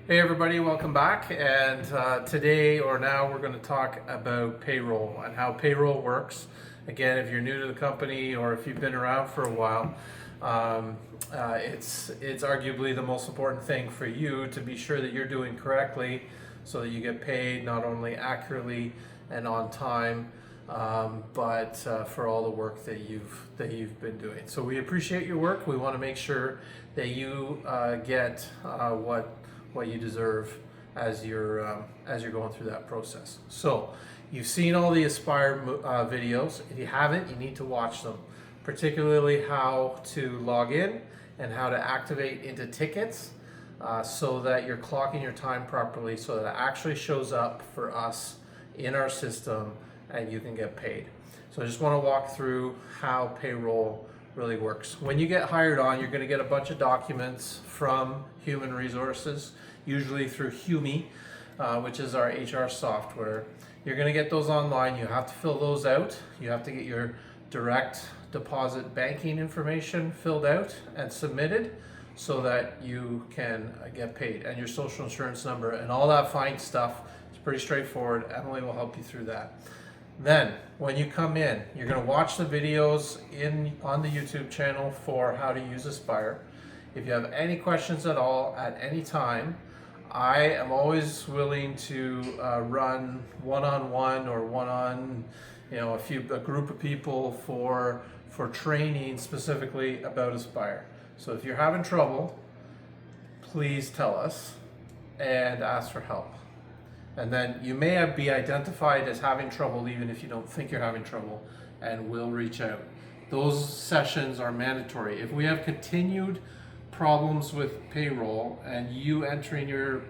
Hey everybody, welcome back. And today or now we're going to talk about payroll and how payroll works. Again, if you're new to the company or if you've been around for a while, it's arguably the most important thing for you to be sure that you're doing correctly so that you get paid not only accurately and on time, but for all the work that you've been doing. So we appreciate your work. We want to make sure that you get what you deserve as you're going through that process. So you've seen all the Aspire videos. If you haven't, you need to watch them, particularly how to log in and how to activate into tickets so that you're clocking your time properly so that it actually shows up for us in our system and you can get paid. So I just want to walk through how payroll really works. When you get hired on, you're going to get a bunch of documents from Human Resources, usually through Humi, which is our HR software. You're going to get those online. You have to fill those out. You have to get your direct deposit banking information filled out and submitted so that you can get paid, and your social insurance number and all that fine stuff. It's pretty straightforward. Emily will help you through that. Then, when you come in, you're going to watch the videos on the YouTube channel for how to use Aspire. If you have any questions at all at any time, I am always willing to run one-on-one or a group of people for training specifically about Aspire. So if you're having trouble, please tell us and ask for help. And then you may be identified as having trouble even if you don't think you're having trouble, and we'll reach out. Those sessions are mandatory. If we have continued problems with payroll and you entering your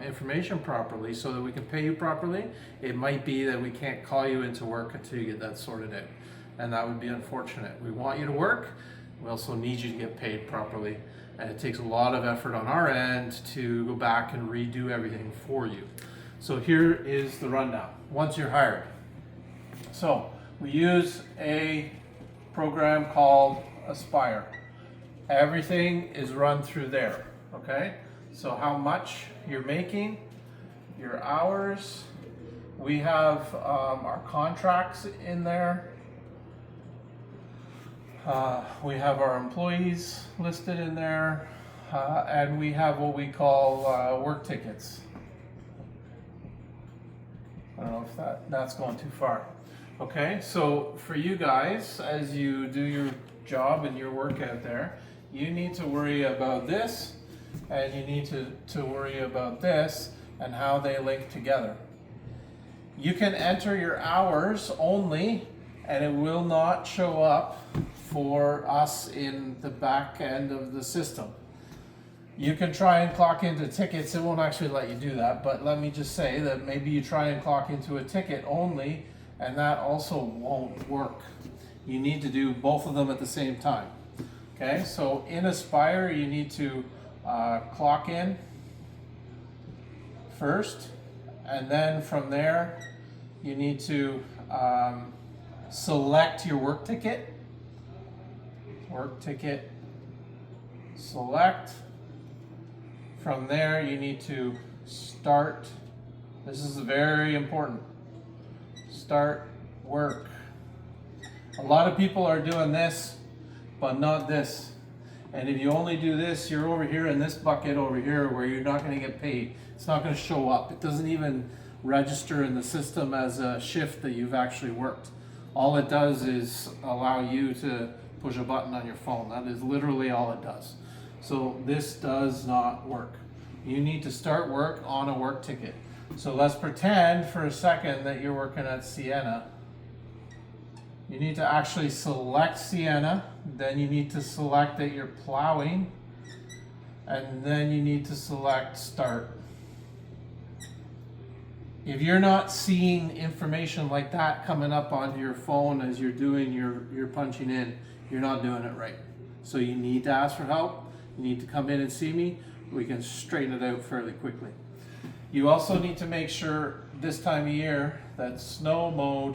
information properly so that we can pay you properly, it might be that we can't call you into work until you get that sorted out. And that would be unfortunate. We want you to work. We also need you to get paid properly. And it takes a lot of effort on our end to go back and redo everything for you. So here is the rundown once you're hired. So we use a program called Aspire. Everything is run through there, okay? So how much you're making, your hours, we have our contracts in there. We have our employees listed in there, and we have what we call work tickets. I don't know if that's going too far. Okay, so for you guys, as you do your job and your work out there, you need to worry about this, and you need to worry about this and how they link together. You can enter your hours only, and it will not show up for us in the back end of the system. You can try and clock into tickets. It won't actually let you do that, but let me just say that maybe you try and clock into a ticket only, and that also won't work. You need to do both of them at the same time. Okay, so in Aspire, you need to clock in first, and then from there, you need to select your work ticket. Work ticket, select. From there, you need to start. This is very important. Start work. A lot of people are doing this, but not this. And if you only do this, you're over here in this bucket over here where you're not going to get paid. It's not going to show up. It doesn't even register in the system as a shift that you've actually worked. All it does is allow you to push a button on your phone. That is literally all it does. So this does not work. You need to start work on a work ticket. So let's pretend for a second that you're working at Sienna. You need to actually select Sienna, then you need to select that you're plowing, and then you need to select start. If you're not seeing information like that coming up on your phone as you're doing your punching in, you're not doing it right. So you need to ask for help. You need to come in and see me. We can straighten it out fairly quickly. You also need to make sure this time of year that snow mode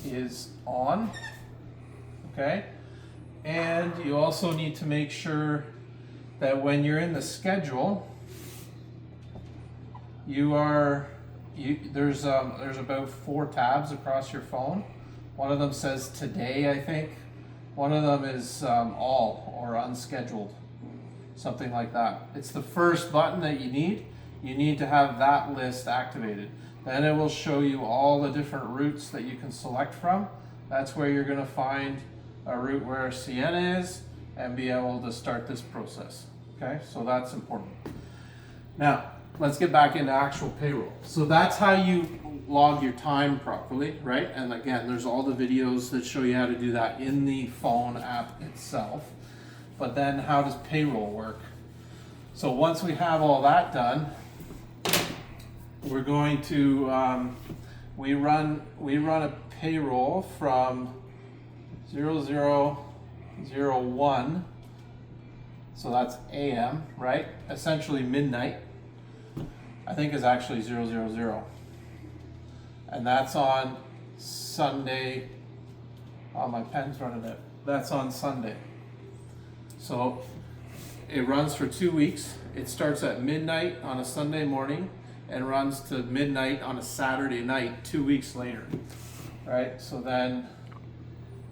is on, okay? And you also need to make sure that when you're in the schedule, there's about 4 tabs across your phone. One of them says today, I think. One of them is all or unscheduled, something like that. It's the first button that you need. You need to have that list activated. Then it will show you all the different routes that you can select from. That's where you're going to find a route where Sienna is and be able to start this process. Okay, so that's important. Now, let's get back into actual payroll. So that's how you log your time properly, right? And again, there's all the videos that show you how to do that in the phone app itself. But then how does payroll work? So once we have all that done, we're going to, we run a payroll from 0001, so that's AM, right? Essentially midnight. I think is actually 000. And that's on Sunday. Oh, my pen's running out. That's on Sunday. So it runs for 2 weeks. It starts at midnight on a Sunday morning and runs to midnight on a Saturday night 2 weeks later. Right? So then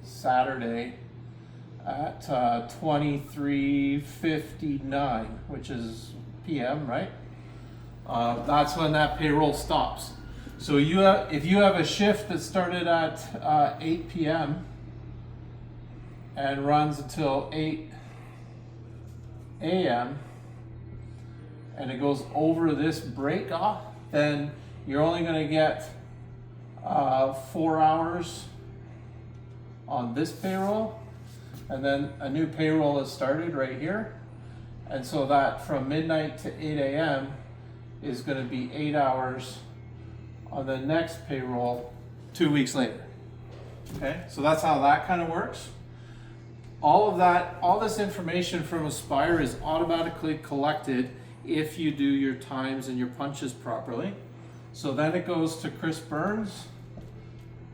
Saturday at 23:59, which is PM, right? That's when that payroll stops. So if you have a shift that started at 8 p.m. and runs until 8 a.m. and it goes over this break off, then you're only going to get 4 hours on this payroll, and then a new payroll is started right here. And so that from midnight to 8 a.m. is going to be 8 hours on the next payroll 2 weeks later. Okay, so that's how that kind of works. All this information from Aspire is automatically collected if you do your times and your punches properly. So then it goes to Chris Burns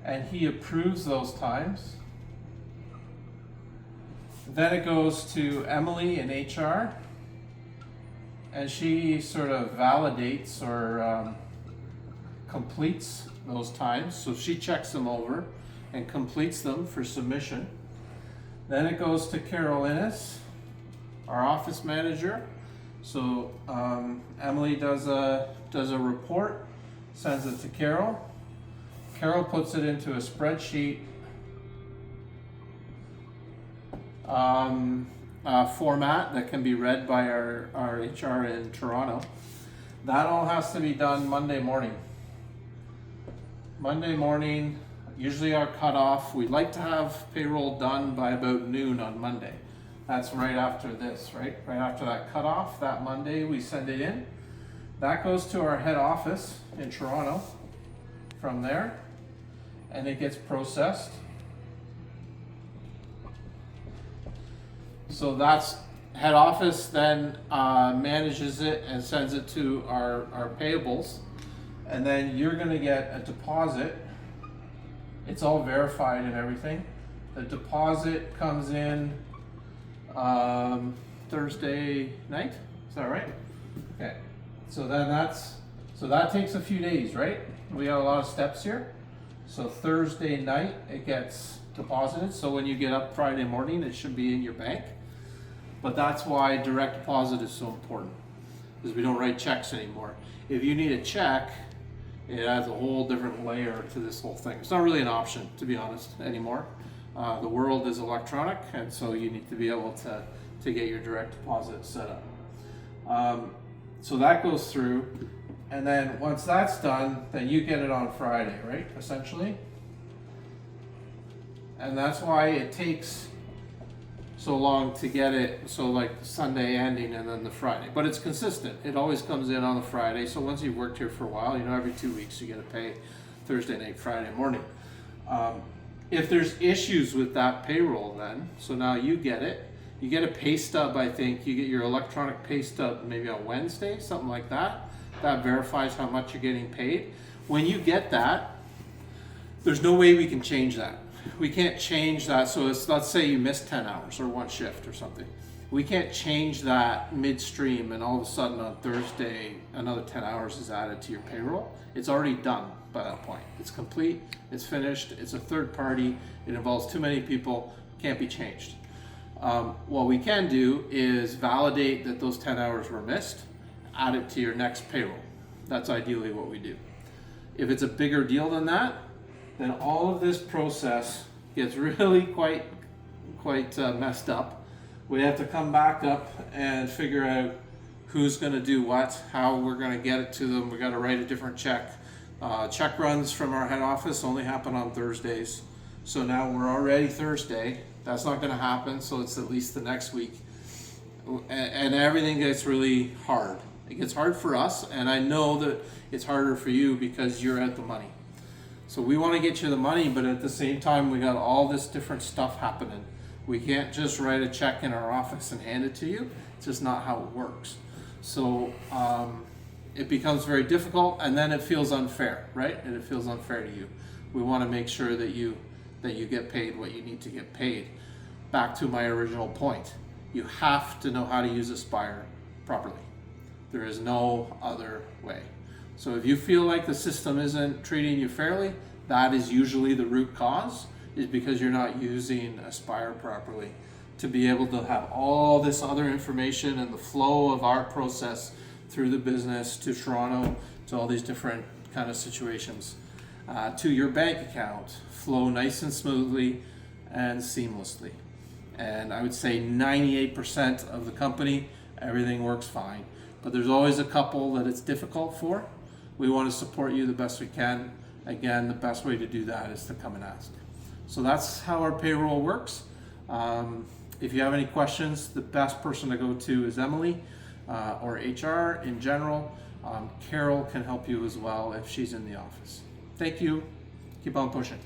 and he approves those times. Then it goes to Emily in HR and she sort of validates or completes those times. So she checks them over and completes them for submission. Then it goes to Carol Innes, our office manager. So Emily does a report, sends it to Carol. Carol puts it into a spreadsheet format that can be read by our HR in Toronto. That all has to be done Monday morning. Monday morning, usually our cutoff, we'd like to have payroll done by about noon on Monday. That's right after this, right? Right after that cutoff, that Monday we send it in. That goes to our head office in Toronto from there, and it gets processed. So that's head office then manages it and sends it to our payables. And then you're gonna get a deposit. It's all verified and everything. The deposit comes in Thursday night, is that right? Okay, so then that takes a few days, right? We got a lot of steps here. So Thursday night it gets deposited. So when you get up Friday morning, it should be in your bank. But that's why direct deposit is so important, because we don't write checks anymore. If you need a check, it adds a whole different layer to this whole thing. It's not really an option, to be honest, anymore. The world is electronic, and so you need to be able to get your direct deposit set up. So that goes through, and then once that's done, then you get it on Friday, right, essentially? And that's why it takes so long to get it, so like the Sunday ending and then the Friday. But it's consistent. It always comes in on the Friday. So once you've worked here for a while, every 2 weeks you get to pay Thursday night, Friday morning. If there's issues with that payroll then, so now you get it. You get a pay stub, I think. You get your electronic pay stub maybe on Wednesday, something like that. That verifies how much you're getting paid. When you get that, there's no way we can change that. We can't change that. So let's say you missed 10 hours or one shift or something. We can't change that midstream and all of a sudden on Thursday another 10 hours is added to your payroll. It's already done by that point. It's complete, it's finished, it's a third party, it involves too many people, can't be changed. What we can do is validate that those 10 hours were missed, add it to your next payroll. That's ideally what we do. If it's a bigger deal than that, then all of this process gets really quite messed up. We have to come back up and figure out who's going to do what, how we're going to get it to them. We got to write a different check. Check runs from our head office only happen on Thursdays. So now we're already Thursday. That's not going to happen, so it's at least the next week. And everything gets really hard. It gets hard for us, and I know that it's harder for you because you're out the money. So we want to get you the money, but at the same time, we got all this different stuff happening. We can't just write a check in our office and hand it to you. It's just not how it works. So it becomes very difficult, and then it feels unfair, right? And it feels unfair to you. We want to make sure that you get paid what you need to get paid. Back to my original point, you have to know how to use Aspire properly. There is no other way. So if you feel like the system isn't treating you fairly, that is usually the root cause, is because you're not using Aspire properly to be able to have all this other information and the flow of our process through the business to Toronto, to all these different kind of situations, to your bank account, flow nice and smoothly and seamlessly. And I would say 98% of the company, everything works fine. But there's always a couple that it's difficult for. We want to support you the best we can. Again, the best way to do that is to come and ask. So that's how our payroll works. If you have any questions, the best person to go to is Emily or HR in general. Carol can help you as well if she's in the office. Thank you. Keep on pushing.